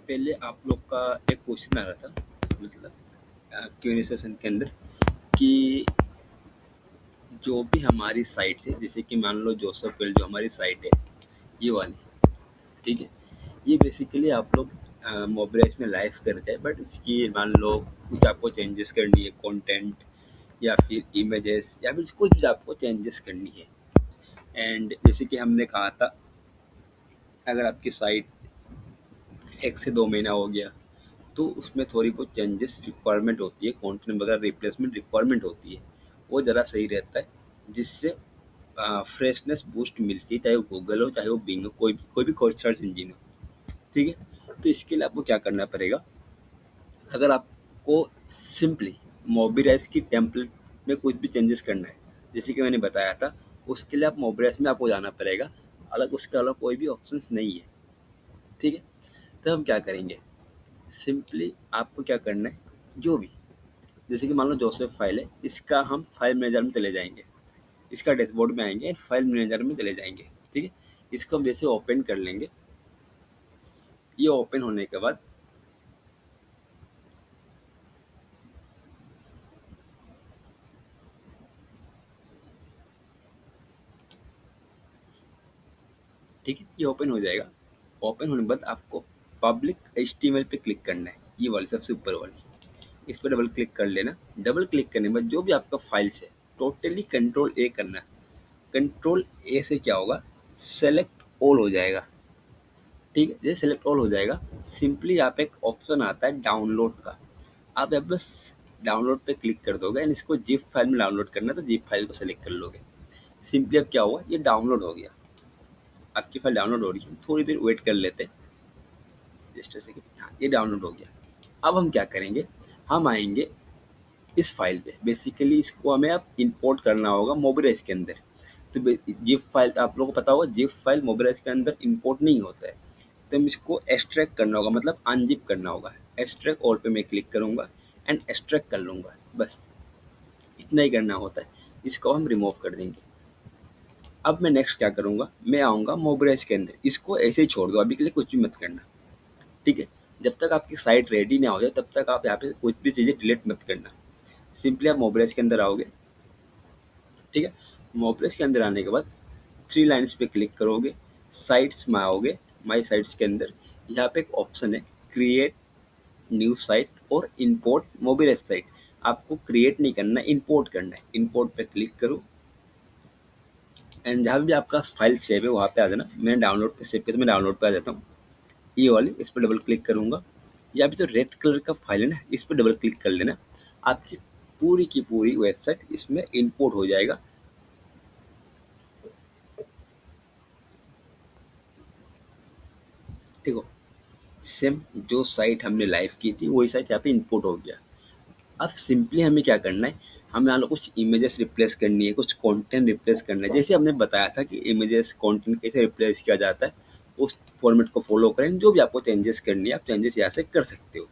पहले आप लोग का एक क्वेश्चन आ रहा था, मतलब क्यूएनए सेशन के अंदर, कि जो भी हमारी साइट है, जैसे कि मान लो जोसेफ वेल जो हमारी साइट है, ये वाली, ठीक है। ये बेसिकली आप लोग मोबाइल में लाइव करते हैं, बट इसकी मान लो कुछ आपको चेंजेस करनी है, कंटेंट या फिर इमेजेस या फिर कुछ भी आपको चेंजेस करनी है। एंड जैसे कि हमने कहा था, अगर आपकी साइट 1 से 2 महीना हो गया तो उसमें थोड़ी बहुत चेंजेस रिक्वायरमेंट होती है, कंटेंट वगैरह रिप्लेसमेंट रिक्वायरमेंट होती है, वो ज़रा सही रहता है, जिससे फ्रेशनेस बूस्ट मिलती है, चाहे वो गूगल हो, चाहे वो बिंग हो, कोई भी सर्च इंजिन हो, ठीक है। तो इसके लिए आपको क्या करना पड़ेगा, अगर आपको सिंपली मोबिराइज की टेम्पलेट में कुछ भी चेंजेस करना है, जैसे कि मैंने बताया था, उसके लिए आप मोबिराइज में आपको जाना पड़ेगा, अलग उसके अलावा कोई भी ऑप्शंस नहीं है, ठीक है। तो हम क्या करेंगे, सिंपली आपको क्या करना है, जो भी, जैसे कि मान लो जोसेफ फाइल है, इसका हम फाइल मैनेजर में चले जाएंगे, इसका डैशबोर्ड में आएंगे, फाइल मैनेजर में चले जाएंगे, ठीक है। इसको हम जैसे ओपन कर लेंगे, ये ओपन होने के बाद ठीक है, ये ओपन हो जाएगा। ओपन होने के बाद आपको पब्लिक HTML पे क्लिक करना है, ये वाली सबसे ऊपर वाली, इस पर डबल क्लिक कर लेना। डबल क्लिक करने के बाद जो भी आपका फाइल्स है, टोटली कंट्रोल A करना। कंट्रोल A से क्या होगा, सेलेक्ट ऑल हो जाएगा, ठीक है। जैसे सेलेक्ट ऑल हो जाएगा, सिंपली यहाँ पे एक ऑप्शन आता है डाउनलोड का, आप यहाँ बस डाउनलोड पे क्लिक कर दोगे एंड इसको जिप फाइल में डाउनलोड करना है, तो जिप फाइल को सेलेक्ट कर लोगे। सिंपली अब क्या हुआ, ये डाउनलोड हो गया, आपकी फाइल डाउनलोड हो रही है, थोड़ी देर वेट कर लेते हैं, जस्ट ऐसे कि हाँ, ये डाउनलोड हो गया। अब हम क्या करेंगे, हम आएंगे इस फाइल पे, बेसिकली इसको हमें अब इंपोर्ट करना होगा मोबाइल के अंदर। तो जिप फाइल आप लोगों को पता होगा, जिप फाइल मोबाइल के अंदर इंपोर्ट नहीं होता है, तो हम इसको एक्सट्रैक्ट करना होगा, मतलब अनजिप करना होगा। एक्सट्रैक्ट ऑल पे मैं क्लिक करूँगा एंड एक्सट्रैक्ट कर लूँगा, बस इतना ही करना होता है। इसको हम रिमूव कर देंगे। अब मैं नेक्स्ट क्या करूँगा, मैं आऊँगा मोबाइल के अंदर, इसको ऐसे ही छोड़ दो, अभी के लिए कुछ भी मत करना, ठीक है। जब तक आपकी साइट रेडी ना हो जाए तब तक आप यहाँ पे कुछ भी चीज़ें डिलीट मत करना। सिंपली आप मोबाइल के अंदर आओगे, ठीक है। मोबाइल के अंदर आने के बाद 3 लाइन्स पे क्लिक करोगे, साइट्स में आओगे, माई साइट्स के अंदर यहाँ पे एक ऑप्शन है क्रिएट न्यू साइट और इंपोर्ट मोबाइल साइट। आपको क्रिएट नहीं करना, इंपोर्ट करना है। इंपोर्ट पे क्लिक करो एंड जहाँ भी आपका फाइल सेव है वहाँ पे आ जाना। मैंने डाउनलोड पे सेव किया तो मैं डाउनलोड पे आ जाता हूँ, ये वाली, इस पर डबल क्लिक करूँगा। या अभी तो रेड कलर का फाइल है ना, इस पर डबल क्लिक कर लेना, आपकी पूरी की पूरी वेबसाइट इसमें इंपोर्ट हो जाएगा। देखो, सेम जो साइट हमने लाइव की थी वही साइट यहाँ पे इंपोर्ट हो गया। अब सिंपली हमें क्या करना है, हमें यहाँ कुछ इमेजेस रिप्लेस करनी है, कुछ कंटेंट रिप्लेस करना है। जैसे हमने बताया था कि इमेजेस कंटेंट कैसे रिप्लेस किया जाता है, उस फॉर्मेट को फॉलो करें। जो भी आपको चेंजेस करनी है, आप चेंजेस यहाँ से कर सकते हो,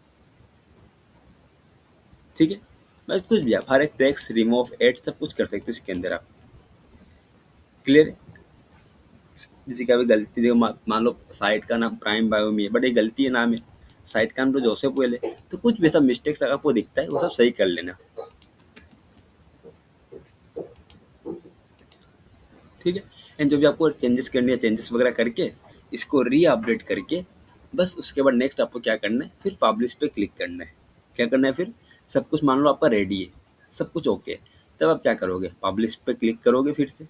ठीक है। बस कुछ भी, आप हर एक टेक्स्ट रिमूव ऐड सब कुछ कर सकते हो इसके अंदर आप, क्लियर है। जैसे कि अभी गलती देखो, मान लो साइट का नाम प्राइम बायो में है, बट ये गलती है नाम है, साइट का नाम तो जोसेफ वेल है, तो कुछ भी सब मिस्टेक्स अगर आपको दिखता है वो सब सही कर लेना, ठीक है। एंड जो भी आपको चेंजेस करनी है, चेंजेस वगैरह करके इसको री अपडेट करके, बस उसके बाद नेक्स्ट आपको क्या करना है, फिर पब्लिश पे क्लिक करना है। क्या करना है फिर, सब कुछ मान लो आपका रेडी है, सब कुछ ओके है, तब आप क्या करोगे, पब्लिश पे क्लिक करोगे फिर से,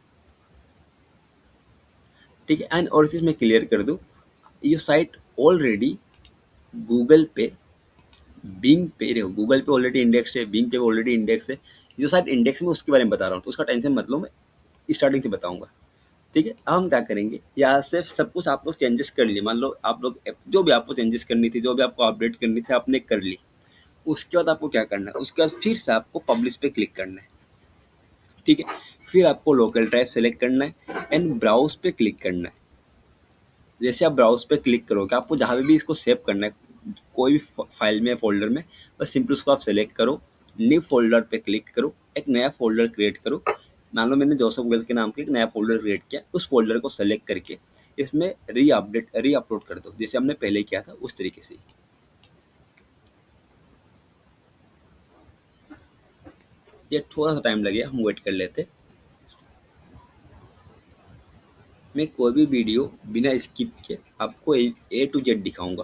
ठीक है। एंड और चीज़ मैं क्लियर कर दूँ, ये साइट ऑलरेडी गूगल पे, बिंग पे, देखो गूगल पे ऑलरेडी इंडेक्स है, बिंग पे ऑलरेडी इंडेक्स है। जो साइट इंडेक्स में उसके बारे में बता रहा हूँ, तो उसका टेंशन मत लो, मैं स्टार्टिंग से बताऊंगा, ठीक है। अब हम क्या करेंगे, यहाँ से सब कुछ आप लोग चेंजेस कर लिए, मान लो आप लोग जो भी आपको चेंजेस करनी थी, जो भी आपको अपडेट करनी थी आपने कर ली। उसके बाद आपको क्या करना है, उसके बाद फिर से आपको पब्लिश पे क्लिक करना है, ठीक है। फिर आपको लोकल ड्राइव सेलेक्ट करना है एंड ब्राउज पे क्लिक करना है। जैसे आप ब्राउज पे क्लिक करोगे, आपको जहाँ भी इसको सेव करना है, कोई भी फाइल में, फोल्डर में, बस सिंपल उसको आप सेलेक्ट करो, न्यू फोल्डर पे क्लिक करो, एक नया फोल्डर क्रिएट करो। मान लो मैंने जोसेफ वेल के नाम का एक नया फोल्डर क्रिएट किया, उस फोल्डर को सेलेक्ट करके इसमें री अपलोड कर दो, जैसे हमने पहले किया था उस तरीके से। ये थोड़ा सा टाइम लगेगा, हम वेट कर लेते। मैं कोई भी वीडियो बिना स्किप किए आपको ए टू जेड दिखाऊंगा,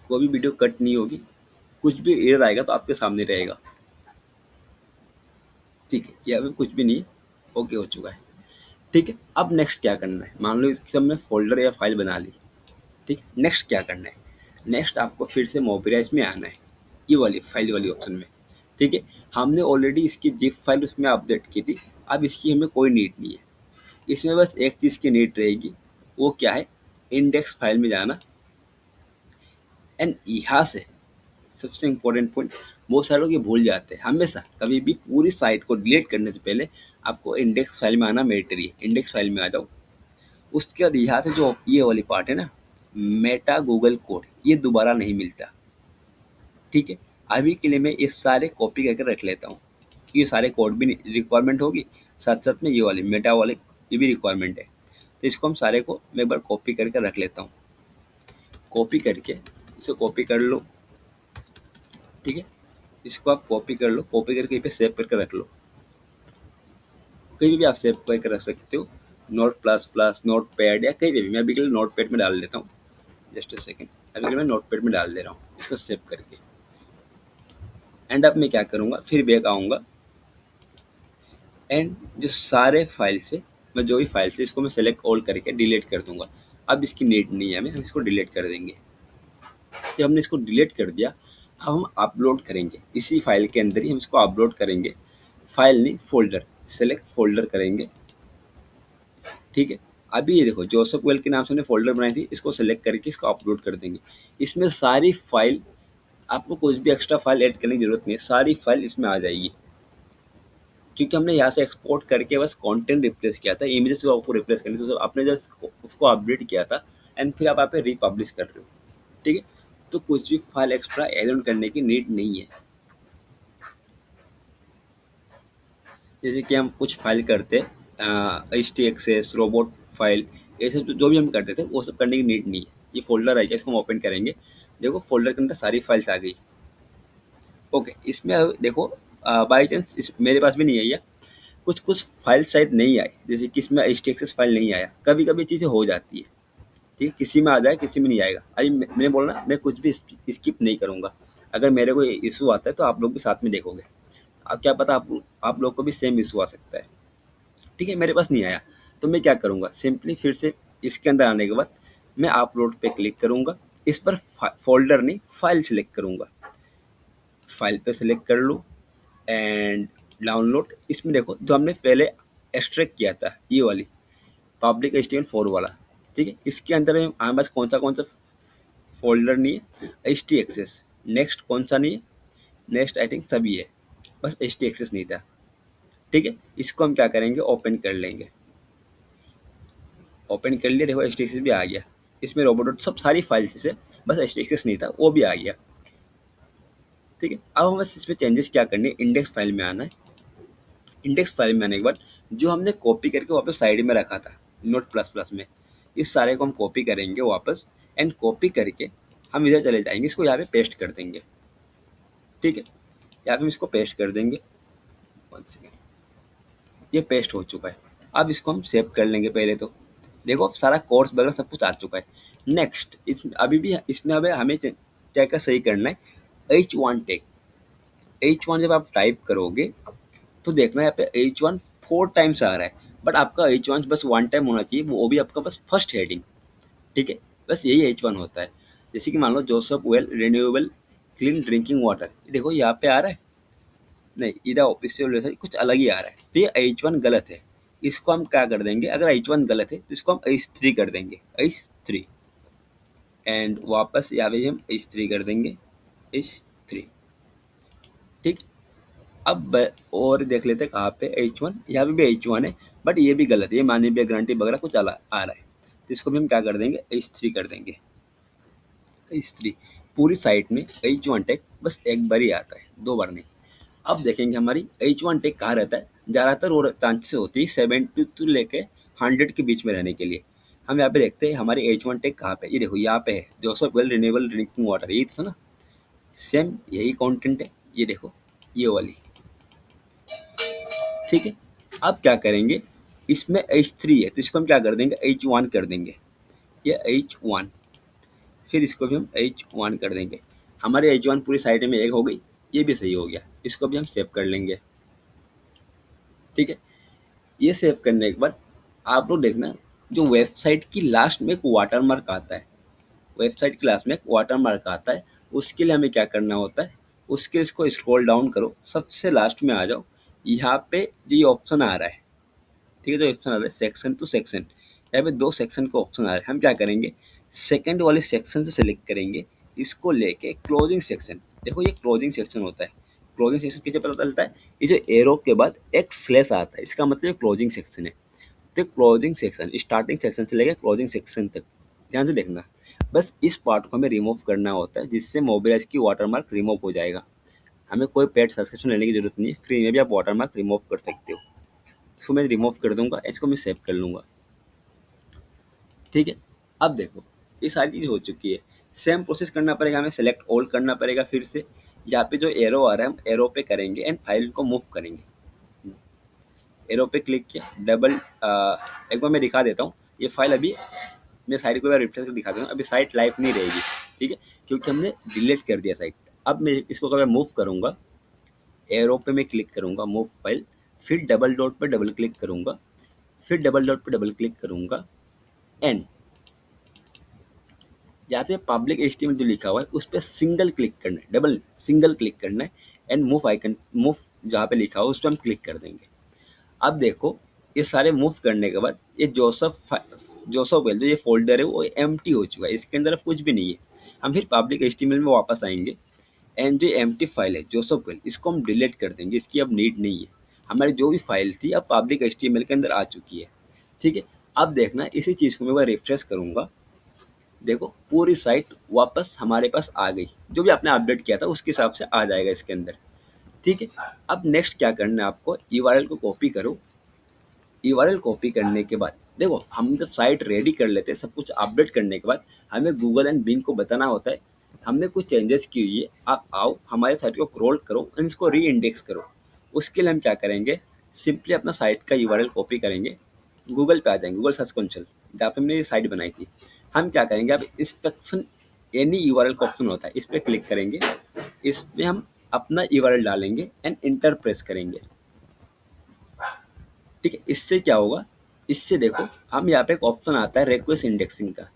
कोई भी वीडियो कट नहीं होगी, कुछ भी एरर आएगा तो आपके सामने रहेगा। ठीक है, यहाँ पे कुछ भी नहीं है, ओके हो चुका है। ठीक है, अब नेक्स्ट क्या करना है, मान लो इसकी हमने फोल्डर या फाइल बना ली। ठीक है, नेक्स्ट क्या करना है, नेक्स्ट आपको फिर से मोबिरा इसमें आना है, ये वाली फाइल वाली ऑप्शन में। ठीक है, हमने ऑलरेडी इसकी जिप फाइल उसमें अपडेट की थी, अब इसकी हमें कोई नीड नहीं है। इसमें बस एक चीज़ की नीड रहेगी, वो क्या है, इंडेक्स फाइल में जाना एंड यहाँ से सबसे इम्पोर्टेंट पॉइंट, बहुत सारे लोग ये भूल जाते हैं, हमेशा कभी भी पूरी साइट को डिलीट करने से पहले आपको इंडेक्स फाइल में आना मैंडेटरी है। इंडेक्स फाइल में आ जाओ, उसके बाद यहाँ से जो ये वाली पार्ट है ना, मेटा गूगल कोड, ये दोबारा नहीं मिलता। ठीक है, अभी के लिए मैं ये सारे कॉपी करके रख लेता हूँ, क्योंकि ये सारे कोड भी रिक्वायरमेंट होगी, साथ साथ में ये वाली मेटा वाले ये भी रिक्वायरमेंट है। तो इसको हम सारे को मैं एक बार कॉपी करके रख लेता हूँ। कॉपी करके इसे कॉपी कर लो। ठीक है, इसको आप कॉपी कर लो, कॉपी करके पे सेव करके रख लो, कहीं भी आप सेव करके रख सकते हो, note plus plus note pad या कहीं भी। मैं अभी के लिए नोट पैड में डाल देता हूँ, जस्ट अ सेकेंड, अभी के लिए मैं नोट पैड में डाल दे रहा हूँ इसको सेव करके। एंड अब मैं क्या करूँगा, फिर बैक आऊँगा एंड जो सारे फाइल से मैं जो भी फाइल से इसको मैं सेलेक्ट ऑल करके डिलीट कर दूंगा। अब इसकी नीड नहीं है, हम इसको डिलीट कर देंगे। जब हमने इसको डिलीट कर दिया, अब हम अपलोड करेंगे इसी फाइल के अंदर ही, हम इसको अपलोड करेंगे, फाइल नहीं फोल्डर, सेलेक्ट फोल्डर करेंगे। ठीक है, अभी ये देखो जोसेफ वेल के नाम से हमने फोल्डर बनाई थी, इसको सेलेक्ट करके इसको अपलोड कर देंगे। इसमें सारी फाइल, आपको कुछ भी एक्स्ट्रा फाइल ऐड करने की जरूरत नहीं है, सारी फाइल इसमें आ जाएगी, क्योंकि हमने यहाँ से एक्सपोर्ट करके बस कंटेंट रिप्लेस किया था, इमेजेस को आपको रिप्लेस करनी थी, तो आपने जस्ट उसको अपडेट किया था एंड फिर आप यहाँ पे रीपब्लिश कर रहे हो। ठीक है, तो कुछ भी फाइल एक्स्ट्रा एड ऑन करने की नीड नहीं है। जैसे कि हम कुछ फाइल करते HTXS रोबोट फाइल, ये सब जो भी हम करते थे वो सब करने की नीड नहीं है। ये फोल्डर आएगा, इसको हम ओपन करेंगे, देखो फोल्डर के अंदर सारी फाइल्स आ गई। ओके, इसमें देखो बाई चांस मेरे पास भी नहीं आई है, कुछ कुछ फाइल शायद नहीं आए, जैसे कि इसमें HTXS फाइल नहीं आया, कभी कभी चीज़ें हो जाती है। ठीक है, किसी में आ जाए किसी में नहीं आएगा। अभी मैंने बोला मैं कुछ भी स्किप नहीं करूँगा, अगर मेरे को इशू आता है तो आप लोग भी साथ में देखोगे, अब क्या पता आप लोग को भी सेम इशू आ सकता है। ठीक है, मेरे पास नहीं आया तो मैं क्या करूँगा, सिंपली फिर से इसके अंदर आने के बाद मैं अपलोड पे क्लिक करूँगा, इस पर फोल्डर नहीं फाइल सेलेक्ट करूँगा, फाइल पे सेलेक्ट कर लूँ एंड डाउनलोड। इसमें देखो जो हमने पहले एक्सट्रैक्ट किया था, ये वाली पब्लिक HTML4 वाला। ठीक है, इसके अंदर हमारे पास कौन सा फोल्डर नहीं है, HTXS। नेक्स्ट कौन सा नहीं है, नेक्स्ट आई थिंक सभी है, बस HTXS नहीं था। ठीक है, इसको हम क्या करेंगे, ओपन कर लेंगे, ओपन कर लिया, देखो HTXS भी आ गया, इसमें रोबोट सब सारी फाइल्स से, बस HTXS नहीं था वो भी आ गया। ठीक है, अब हमें इसमें चेंजेस क्या करने, इंडेक्स फाइल में आना है। इंडेक्स फाइल में आने के बाद जो हमने कॉपी करके वापस साइड में रखा था नोट प्लस प्लस में, इस सारे को हम कॉपी करेंगे वापस एंड कॉपी करके हम इधर चले जाएंगे, इसको यहाँ पे पेस्ट कर देंगे। ठीक है, यहाँ पे हम इसको पेस्ट कर देंगे, 1 सेकेंड, ये पेस्ट हो चुका है। अब इसको हम सेव कर लेंगे। पहले तो देखो सारा कोर्स वगैरह सब कुछ आ चुका है। नेक्स्ट अभी भी इसमें अब हमें क्या क्या सही करना है, H1 टैग, H1 जब आप टाइप करोगे तो देखना यहाँ पे H1 4 टाइम्स आ रहा है, बट आपका H1 बस 1 टाइम होना चाहिए, वो भी आपका बस फर्स्ट हेडिंग। ठीक है, बस यही H1 होता है। जैसे कि मान लो Joseph well renewable clean drinking water, देखो यहाँ पे आ रहा है, नहीं इधर ऑफिशियल कुछ अलग ही आ रहा है, तो ये H1 गलत है। इसको हम क्या कर देंगे, अगर H1 गलत है तो इसको हम H3 कर देंगे, H3 एंड वापस यहाँ पे हम H3 कर देंगे, H3। ठीक, अब और देख लेते हैं कहाँ पे H1, यहाँ पे भी H1 है बट ये भी गलत है, ये मानवीय गारंटी वगैरह कुछ अलग आ रहा है, तो इसको भी हम क्या कर देंगे, H3 कर देंगे, H3। पूरी साइट में H1 टैग बस एक बार ही आता है, 2 बार नहीं। अब देखेंगे हमारी H1 टैग कहाँ रहता है, ज़्यादातर वो चांसेस होती है 72 लेके 100 के बीच में रहने के लिए। हम यहाँ पे देखते हैं हमारे H1 टैग कहाँ पे, ये देखो यहाँ पे है, Joseph well renewable drinking water, यही था ना, सेम यही कंटेंट है, ये देखो ये वाली, ठीक है। अब क्या करेंगे, इसमें H3 है तो इसको हम क्या कर देंगे, H1 कर देंगे, ये H1, फिर इसको भी हम H1 कर देंगे। हमारे H1 पूरी साइड में एक हो गई, ये भी सही हो गया, इसको भी हम सेव कर लेंगे, ठीक है। ये सेव करने के बाद आप लोग देखना, जो वेबसाइट की लास्ट में एक वाटरमार्क आता है, वेबसाइट की लास्ट में एक वाटरमार्क आता है, उसके लिए हमें क्या करना होता है, उसके लिए इसको स्क्रॉल डाउन करो, सबसे लास्ट में आ जाओ, यहाँ पे ये ऑप्शन आ रहा है, ठीक है, जो ऑप्शन आ रहा है सेक्शन टू सेक्शन, यहाँ पे 2 सेक्शन का ऑप्शन आ रहा है। हम क्या करेंगे, सेकंड वाले सेक्शन से सेलेक्ट करेंगे, इसको लेके क्लोजिंग सेक्शन, देखो ये क्लोजिंग सेक्शन होता है। क्लोजिंग सेक्शन किसे पता चलता है, ये जो एरो के बाद एक स्लैश आता है, इसका मतलब ये क्लोजिंग सेक्शन है। तो क्लोजिंग सेक्शन स्टार्टिंग सेक्शन से लेकर क्लोजिंग सेक्शन तक ध्यान से देखना, बस इस पार्ट को हमें रिमूव करना होता है, जिससे मोबाइल की वाटरमार्क रिमूव हो जाएगा। हमें कोई पेड सब्सक्रिप्शन लेने की जरूरत नहीं है, फ्री में भी आप वाटरमार्क रिमूव कर सकते हो। इसको मैं रिमूव कर दूंगा, इसको मैं सेव कर लूँगा, ठीक है। अब देखो ये सारी चीज़ हो चुकी है, सेम प्रोसेस करना पड़ेगा, हमें सेलेक्ट ऑल करना पड़ेगा, फिर से यहाँ पे जो एरो आ रहा है हम एरो पे करेंगे एंड फाइल को मूव करेंगे। एरो पे क्लिक किया, डबल एक बार मैं दिखा देता हूँ, ये फाइल अभी मैं साइट को रिफ्रेश कर दिखा दूँगा, अभी साइट लाइव नहीं रहेगी, ठीक है, क्योंकि हमने डिलीट कर दिया साइट। अब मैं इसको अगर मूव करूँगा, एरो पे मैं क्लिक करूँगा मूव फाइल, फिर डबल डॉट पे डबल क्लिक करूँगा, फिर डबल डॉट पे डबल क्लिक करूँगा एंड यहाँ पे पब्लिक HTML जो लिखा हुआ है उस पर सिंगल क्लिक करना है, डबल सिंगल क्लिक करना है एंड मूव आइकन, मूव जहाँ पे लिखा हुआ उस पर हम क्लिक कर देंगे। अब देखो ये सारे मूव करने के बाद ये जोसफ वेल जो ये फोल्डर है वो एम्प्टी हो चुका है, इसके अंदर अब कुछ भी नहीं है। हम फिर पब्लिक HTML में वापस आएंगे एंड जो एम्प्टी फाइल है जोसफ वेल, इसको हम डिलीट कर देंगे, इसकी अब नीड नहीं है। हमारी जो भी फाइल थी अब पब्लिक HTML के अंदर आ चुकी है, ठीक है। अब देखना इसी चीज़ को मैं रिफ्रेश करूँगा, देखो पूरी साइट वापस हमारे पास आ गई, जो भी आपने अपडेट किया था उसके हिसाब से आ जाएगा इसके अंदर, ठीक है। अब नेक्स्ट क्या करना है आपको, URL को कॉपी करो, URL कॉपी करने के बाद देखो हम जब साइट रेडी कर लेते हैं, सब कुछ अपडेट करने के बाद हमें गूगल एंड बिंग को बताना होता है हमने कुछ चेंजेस की हुई है, आप आओ हमारे साइट को क्रॉल करो एंड इसको री इंडेक्स करो। उसके लिए हम क्या करेंगे, सिंपली अपना साइट का URL कॉपी करेंगे, गूगल पे आ जाएंगे, गूगल सर्च कंसोल जहाँ पे हमने ये साइट बनाई थी। हम क्या करेंगे, अब इंस्पेक्शन एनी URL का ऑप्शन होता है, इस पर क्लिक करेंगे, इस पर हम अपना URL डालेंगे एंड इंटर प्रेस करेंगे, ठीक है। इससे क्या होगा, इससे देखो हम यहाँ पे एक ऑप्शन आता है रिक्वेस्ट इंडेक्सिंग का,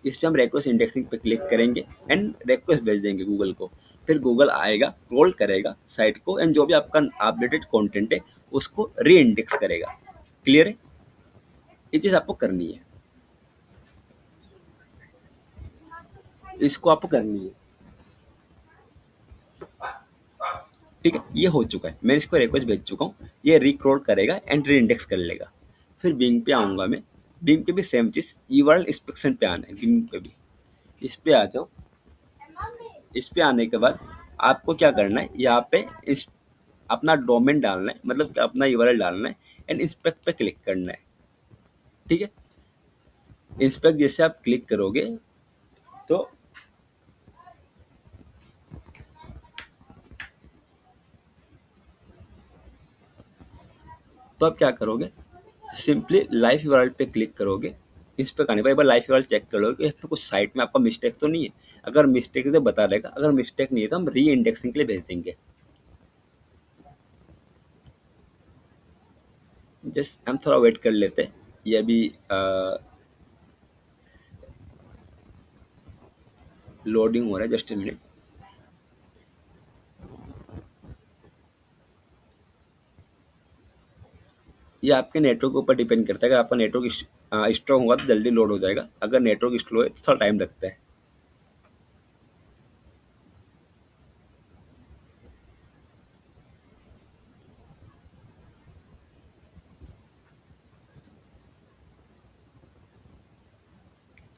इस पर हम रिक्वेस्ट इंडेक्सिंग पे क्लिक करेंगे एंड रिक्वेस्ट भेज देंगे गूगल को, फिर गूगल आएगा क्रॉल करेगा साइट को एंड जो भी आपका अपडेटेड कंटेंट है उसको री इंडेक्स करेगा। क्लियर है, ये चीज़ आपको करनी है, इसको आपको करनी है, ठीक है। ये हो चुका है, मैं इसको रिक्वेस्ट भेज चुका हूँ, ये रिक्रॉल करेगा एंड री इंडेक्स कर लेगा। फिर बिंग पे आऊँगा मैं, बिंग पे भी सेम चीज़, URL इंस्पेक्शन पे आना है, बिंग पे भी इस पे आ जाओ। इस पे आने के बाद आपको क्या करना है, यहाँ पे इस अपना डोमेन डालना है, मतलब कि अपना URL डालना है एंड इंस्पेक्ट पे क्लिक करना है, ठीक है। इंस्पेक्ट जैसे आप क्लिक करोगे तो आप क्या करोगे, सिंपली लाइव URL पे क्लिक करोगे, इस पे करने पर एक बार लाइव URL चेक कर लो कि इसमें कुछ साइट में आपका मिस्टेक तो नहीं है, अगर मिस्टेक है तो बता देगा, अगर मिस्टेक नहीं है तो हम री इंडेक्सिंग के लिए भेज देंगे। जस्ट हम थोड़ा वेट कर लेते हैं, ये अभी लोडिंग हो रहा है, जस्ट ए मिनट। ये आपके नेटवर्क के ऊपर डिपेंड करता है, अगर आपका नेटवर्क स्ट्रॉन्ग होगा तो जल्दी लोड हो जाएगा, अगर नेटवर्क स्लो है तो थोड़ा टाइम लगता है।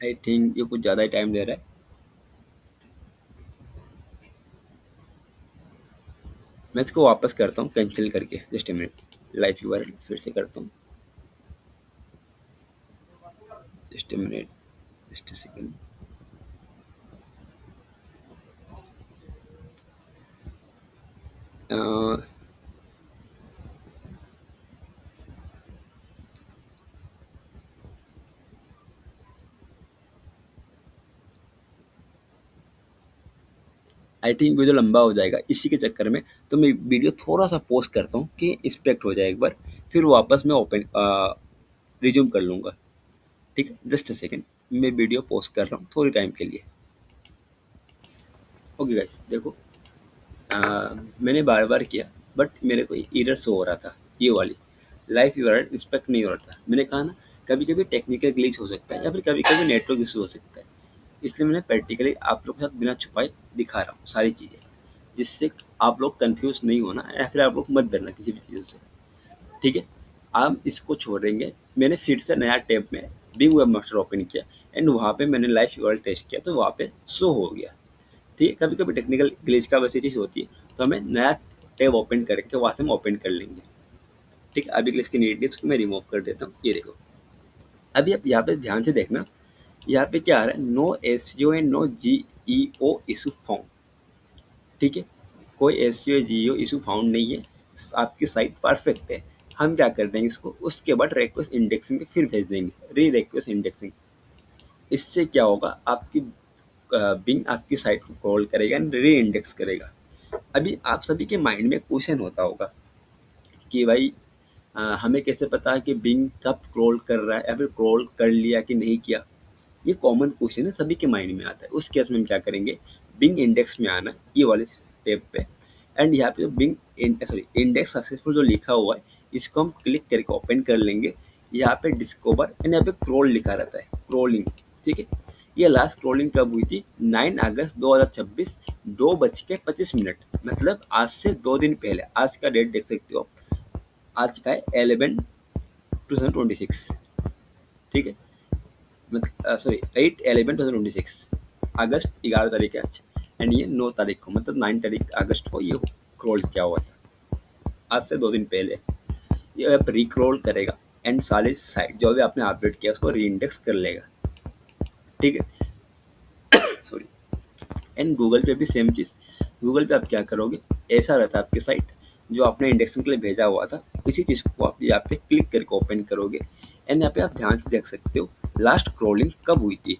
आई थिंक ये कुछ ज़्यादा ही टाइम ले रहा है, मैं इसको वापस करता हूँ कैंसिल करके, just a minute, live URL फिर से करता हूँ। Just a minute, just a second. I think video लंबा हो जाएगा इसी के चक्कर में, तो मैं वीडियो थोड़ा सा पॉज करता हूँ कि इंस्पेक्ट हो जाए एक बार, फिर वापस मैं ओपन रिज्यूम कर लूँगा। ठीक है, जस्ट अ सेकेंड, मैं वीडियो पॉज कर रहा हूँ थोड़ी टाइम के लिए। ओके गाइस, देखो मैंने बार बार किया बट मेरे को एरर शो हो रहा था, ये वाली लाइव यूआरएल इंस्पेक्ट नहीं हो रहा था। मैंने कहा ना, कभी कभी टेक्निकल ग्लिच हो सकता है या फिर कभी कभी नेटवर्क इशू हो सकता है, इसलिए मैंने प्रैक्टिकली आप लोग के साथ बिना छुपाए दिखा रहा हूँ सारी चीज़ें, जिससे आप लोग कंफ्यूज नहीं होना या फिर आप लोग मत डरना किसी भी चीज़ों से। ठीक है, आप इसको छोड़ेंगे। मैंने फिर से नया टैब में बिग वेब मास्टर ओपन किया एंड वहाँ पे मैंने लाइव यूआरएल टेस्ट किया तो वहाँ पे शो हो गया। ठीक है, कभी कभी टेक्निकल ग्लिच का वैसी चीज़ होती है, तो हमें नया टैब ओपन करके वहाँ से हम ओपन कर लेंगे। ठीक है, अभी के लिए इसकी नीडनेस को मैं रिमूव कर देता हूँ। ये देखो, अभी आप यहाँ पे ध्यान से देखना, यहाँ पे क्या आ रहा है, no SEO and no GEO issue found. ठीक है, कोई एसईओ जीईओ इशू फाउंड नहीं है, आपकी साइट परफेक्ट है। हम क्या कर देंगे इसको, उसके बाद रिक्वेस्ट इंडेक्सिंग पे फिर भेज देंगे, री रिक्वेस्ट इंडेक्सिंग। इससे क्या होगा, आपकी बिंग आपकी साइट को क्रॉल करेगा एंड री इंडेक्स करेगा। अभी आप सभी के माइंड में क्वेश्चन होता होगा कि भाई हमें कैसे पता है कि बिंग कब क्रॉल कर रहा है या फिर क्रॉल कर लिया कि नहीं किया। ये कॉमन क्वेश्चन है, सभी के माइंड में आता है। उस केस में हम क्या करेंगे, बिंग इंडेक्स में आना ये वाले स्टेप पे, एंड यहाँ पे बिंग इंडेक्स सक्सेसफुल जो लिखा हुआ है इसको हम क्लिक करके ओपन कर लेंगे। यहाँ पे डिस्कवर एंड यहाँ पे क्रॉल लिखा रहता है, क्रॉलिंग। ठीक है, ये लास्ट क्रॉलिंग कब हुई थी, 9 अगस्त 2026 2:25, मतलब आज से 2 दिन पहले। आज का डेट देख सकते हो, आज का है 11/2026। ठीक है, मतलब सॉरी 8/11/2026, अगस्त 11 तारीख है आज, एंड ये 9 तारीख को, मतलब 9 तारीख अगस्त को ये क्रॉल किया हुआ था, आज से 2 दिन पहले। ये ऐप रिक्रॉल करेगा एंड सारे साइट जो भी आपने अपडेट किया उसको री इंडेक्स कर लेगा। ठीक है, सॉरी। एंड गूगल पे भी सेम चीज़, गूगल पे आप क्या करोगे, ऐसा रहता है आपकी साइट जो आपने इंडेक्सिंग के लिए भेजा हुआ था, इसी चीज़ को आप यहाँ पे क्लिक करके ओपन करोगे एंड यहाँ पे आप ध्यान से देख सकते हो लास्ट क्रॉलिंग कब हुई थी।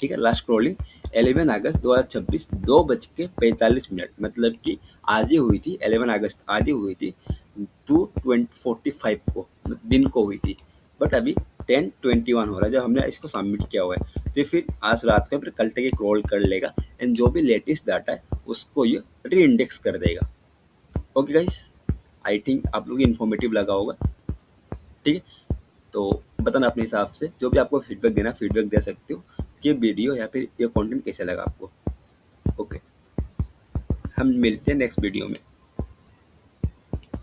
ठीक है, लास्ट क्रॉलिंग 11 अगस्त 2026 2:45, मतलब कि आज ही हुई थी, 11 अगस्त आज ही हुई थी, 2:45 को, मतलब दिन को हुई थी। बट अभी 10:21 हो रहा है जब हमने इसको सबमिट किया हुआ है, तो फिर आज रात को फिर कल तक ये क्रॉल कर लेगा एंड जो भी लेटेस्ट डाटा है उसको ये री इंडेक्स कर देगा। ओके गाइस, आई थिंक आप लोग इन्फॉर्मेटिव लगा होगा। ठीक है, तो बताना अपने हिसाब से, जो भी आपको फीडबैक देना फीडबैक दे सकते हो कि वीडियो या फिर ये कंटेंट कैसे लगा आपको। ओके, हम मिलते हैं नेक्स्ट वीडियो में।